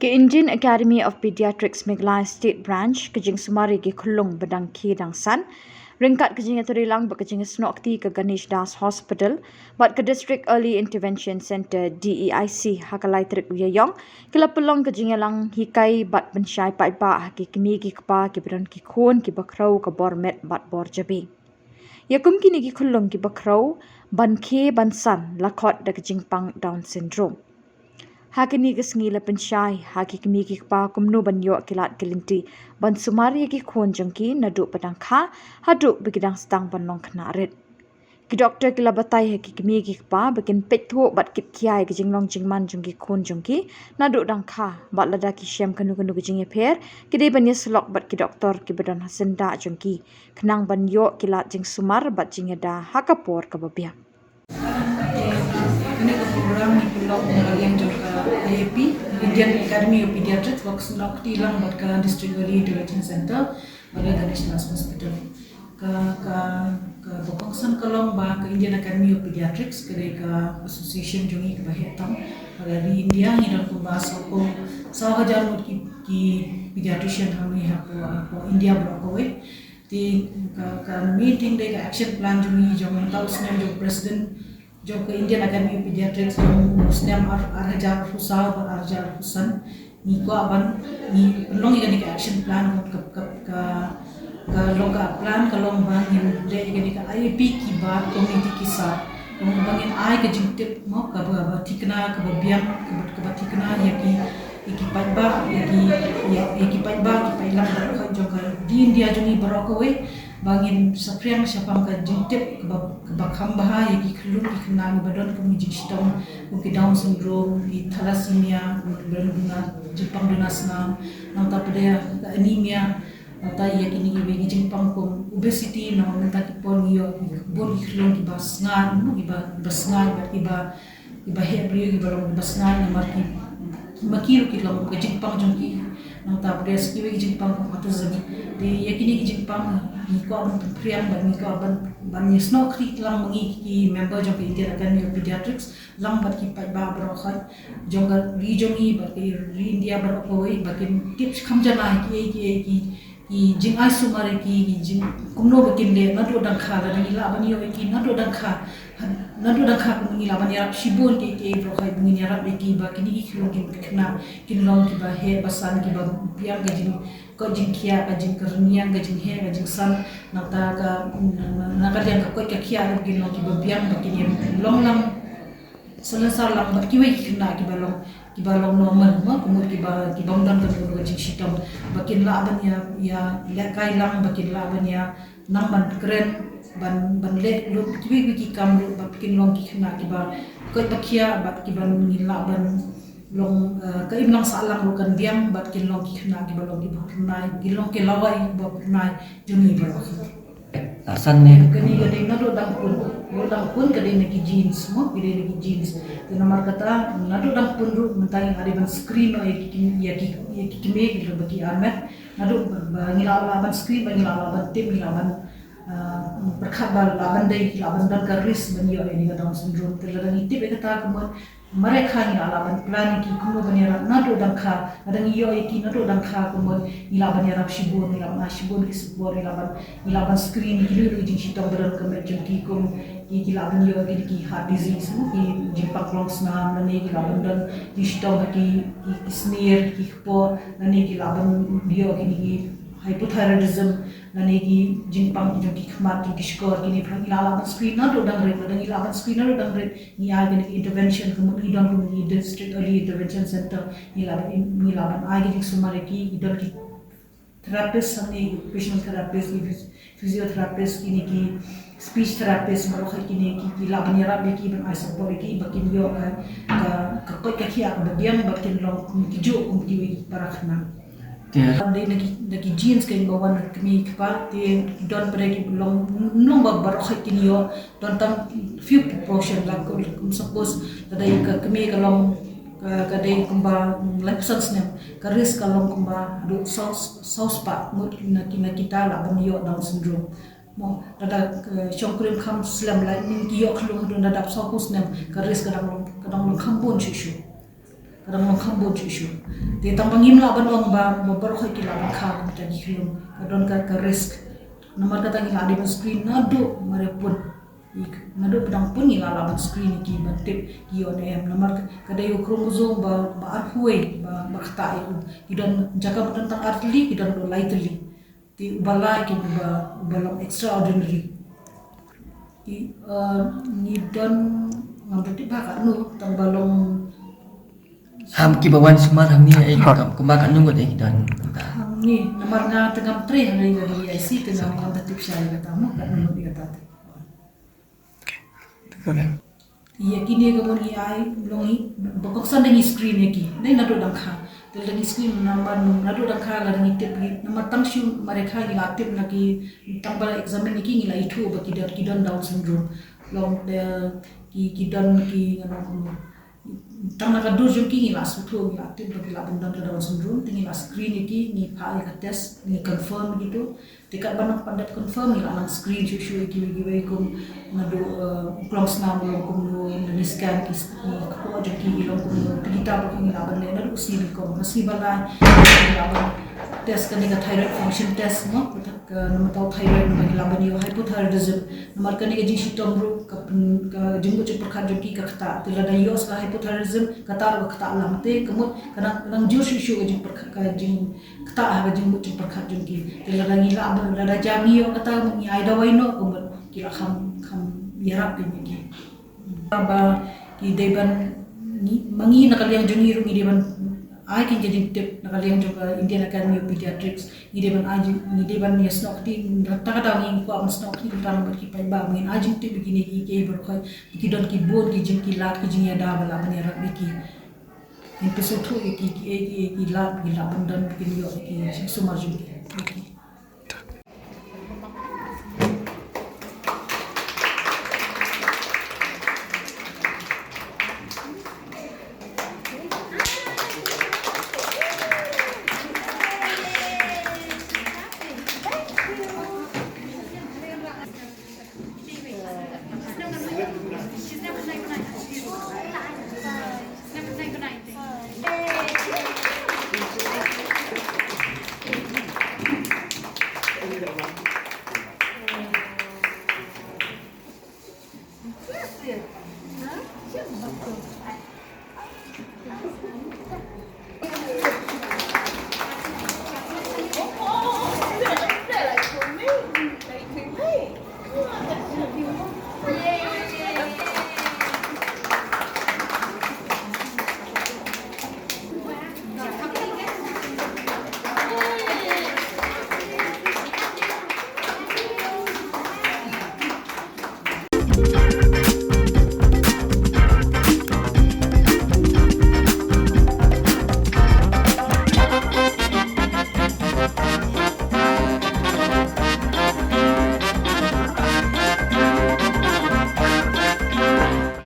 Indian Academy of Pediatrics Meghalaya State Branch kejing sumari gi khulung bedang ki dangsan ringkat kejing terilang ba kejing snokti ke Ganesh Das Hospital bat ke District Early Intervention Center DEIC hakalai trik uyayong kila pelong kejing lang hikai bat bensyai pai ba ki kemi ki kpa ki bron ki khun ki bakrau ke bormet bat bor jabi yakum kini gi khulung ki bakrau ban ke bansan lakot da kejing pang Down syndrome Hakini kesngi la pensyai haki kemi ki pa kumnu banyo kilat kelinti ban sumari ki khon jangki nadu padangkha hadu bigidang stang banong knarit ki doktor kila batai haki kemi ki pa bakin petho bat kit kiai ki jinglong jingman jangki khon jangki nadu dangkha bat lada ki shem kanu kanu ki jing pher ki de banya slok bat ki doktor ki badan hasenda jangki khnang banyo kilat jing sumar bat jingeda hakapor ka babia ini ke program di Pulau yang juga IAP Indian Academy of Pediatrics waktu nakti lang buat ke District Early Intervention Center pada Ganesh Das Hospital ke Bokongsan Kalong bah ke Indian Academy of Pediatrics ke Association jungi ke Bahetang pada di India ni dalam pembahas aku sahaja mut ki pediatrician kami aku India berapa di ke meeting deh ke action plan jungi jangan tahu sebenarnya jo presiden जो के Indian academy of paediatrics जो मुस्लिम आरजार हुसा और आरजार हुसन निको अपन नि लोंग इगनी का एक्शन प्लान का लोंग का प्लान का लोंग बांग इन ले इगनी का आईपी की बात कम्युनिटी के साथ लोंग बांग इन आय के जिंते मो कब ठिकना कब बियाम कब ठिकना यकी पाइबा यकी पाइबा की पाइला जो का दी इंडिया जो नि बरोकवे bangin sapriang syapang ka jintip ka khambah yaki khulun ki khna ni badon ka mujik sitong ki Down syndrome ki thalassemia berguna jipang dunasna nang ta pada anemia ta yaki ni begi jipang ko obesity na menta ki pon yo bon ki khulun ki basngan ki basngan ki ba hebri ki balong basngan na marki makiro ki lam ka jipang jongki nang ta pada skiwe ki jipang ko ta zabi de yakini ki jipang ni ko ban priang ban ni ko ban ni sno kri lang mangi ki member jong Indian Academy of Pediatrics lang bat ki pai ba bro khat jong ri jongi ba ki ri India ba ko oi ba ki tips khamjana ki jing ai sumare ki jing kumno bakin le na do dang kha la ni la ban yo ki na do dang kha ko ni la ban ya shibon ke bro khai ni ya rab ki ba ki ni ki khlo ki khna ki long ki ba he basan ki ba piang ga jing ko jing kia ka jing kerniang ga jing he ga jing san na ta ka na ka yang ka kia ga ki long ki ba piang ba ki ni long lam salasar lam ba ki wei khna ki ba long normal ma kumur ki bang dan ka ga jing shitam ba kin la ban ya kai lang ba kin la ban ya nang ban kren ban le lu ki kam lu ba kin long ki khna ki ba ko ta kia ba ki ban ni la ban long ka im lang sa lang lu kan diam ba kin long ki khna ki ba long ki ba nai ki long ke lawai ba nai jumi ba asan ne kani ga ding na do dang pun ka ding ki jeans mo ki ding ki jeans te nomor kata na do dang pun ru mentang ada ban screen o ki me ki ba ki armet na do ngila ban screen ba ngila ban tip ngila ban perkhat ba laban dai laban dan garis ban yo ni ga Down syndrome te la ni tip kata kemudian mereka ni laban plan ki kuno banira na do dang kha ada ni yo ki na do dang kha kemudian ni laban ya rap shibon ni laban shibon ki support ni laban screen ki lu jing shitong beran ke merjun ki kum ki laban yo ki heart disease ki jing pak long snam na ni ki laban dan ki shitong ki smear ki po na ni ki laban yo ki hypothyroidism na ni ki jingpang ki ki khmat ki skor ki ni phang ilaban screen na do dang red na ilaban screen na do dang red ni a ki intervention ko ni don ko ni District Early Intervention Center ni laban a ki sumare ki don ki therapist ni occupational therapist ni physiotherapist ki ni speech therapist maro ki ni ki laban ya rab ki ban ai support ki bakin yo ka ko ka khia ba diam bakin long ki jo ki parakhna Ande nagi jeans kain bawan kami kepal ti don pergi long babar kini yo don tam few proportion lah suppose kadai kami kalau kadai kumba lepsons nem karis kalau kumba do sauce pa mut na kita lah banyo Down syndrome mo dada shongkrim kham slam la ning ki yo khlo don dada sauce nem karis kadang khambon shishu Di tampangin lah ban wang ba berkhoi ki la kha ko ta di khilum kadon ka risk nomor kata ngila di screen nado marepun nado pedang pun ngila la screen ki batip ki on em nomor kada yo kromosom ba arhuai ba khata itu idon jaka tentang artli idon do lightly ti balai ki ba balam extraordinary ti ngidon ngabati ba ka nu tang balong ham ki bawan sumar ham ni ai kumbakan nunggu deh dan ni nomor nga tengam tre hari dari IC tengam kontak saya kata mo kan no dia kata iya kini kamu ni ai longi bokok san dengan screen ki nei nado dang kha tel dengan screen nomor nado dang kha la dengan tip nomor tang shu mereka ni aktif lagi tambal examen ni la itu baki dar kidon down syndrome long kidon ki ngano tang nak dur jom ki la sutu la aktif bagi la bundang down syndrome tingi la screen ni pa ka test ni confirm gitu dekat banyak pandat confirm ni la screen shu ki kum nado klong snam kum no ni scan ki ko jo ki long kum kita ba ki la ban le nado si ko masih bala la test kan dengan thyroid function test no ke nomor tahu thyroid nomor laban yo hypothyroidism nomor kan dengan jing sitom bro ke jenggut je perkhat joki ke kata tila da yo sa hypothyroidism kata kata alam te kemut kadang jur shu jing perkhat ka jing kata ha jenggut je perkhat joki tila da ngila ab da jami yo kata ni ai da waino kemut kila kham yarap ni ki ba ki deban ni mangi nakal yang jongi ru ni deban I can jadi tip nakaliang juga Indian Academy of Pediatrics ni deban ni snokti kata ngi ko am snokti tan berki pai ba ngin ajing tip begini ki berkhoi ki don ki bon ki jing ki lat ki jing ya da bala ban ya beki episode 2 ki lat ki la bandan ki yo ki sumar jing ki